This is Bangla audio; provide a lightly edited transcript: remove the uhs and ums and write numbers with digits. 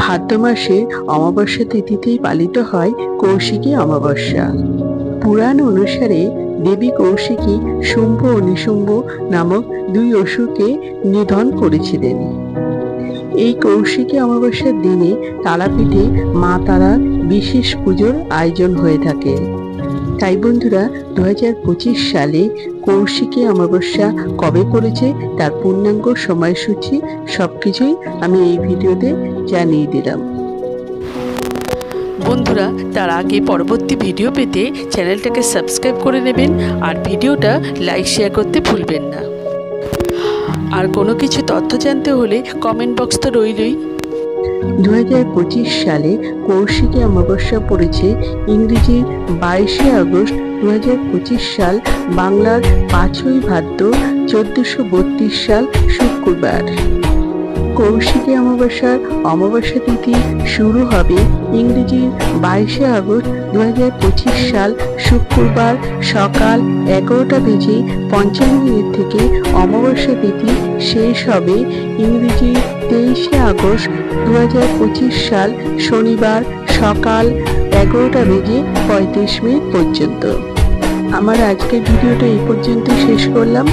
ভাদ্র মাসে অমাবস্যা তিথিতেই পালিত হয় কৌশিকী অমাবস্যা। পুরাণ অনুসারে দেবী কৌশিকী শুম্ভ ও নিশুম্ভ নামক দুই অসুরকে নিধন করেছিলেন। এই কৌশিকী অমাবস্যার দিনে তারাপীঠে মা তারার বিশেষ পুজোর আয়োজন হয়ে থাকে। তাই বন্ধুরা, 2025 সালে কৌশিকী অমাবস্যা কবে পড়েছে তার পূর্ণাঙ্গ সময়সূচি সবকিছুই আমি এই ভিডিওতে জানিয়ে দিলাম। বন্ধুরা, তার আগে পরবর্তী ভিডিও পেতে চ্যানেলটাকে সাবস্ক্রাইব করে নেবেন আর ভিডিওটা লাইক শেয়ার করতে ভুলবেন না। আর কোনো কিছু তথ্য জানতে হলে কমেন্ট বক্স তো রইলই। 2025 সালে কৌশিকী অমাবস্যা পড়েছে ইংরেজি 22শে আগস্ট 2025 সাল, বাংলার 5ই ভাদ্র 1432 সাল শুক্রবার। কৌশিকী অমাবস্যার অমাবস্যা তিথি শুরু হবে ইংরেজি 22শে আগস্ট 2025 সাল শুক্রবার সকাল 11:50 থেকে। অমাবস্যা তিথি শেষ হবে ইংরেজি 23শে আগস্ট 2025 সাল শনিবার সকাল 11:35 পর্যন্ত। আমার আজকের ভিডিওটা এই পর্যন্ত শেষ করলাম।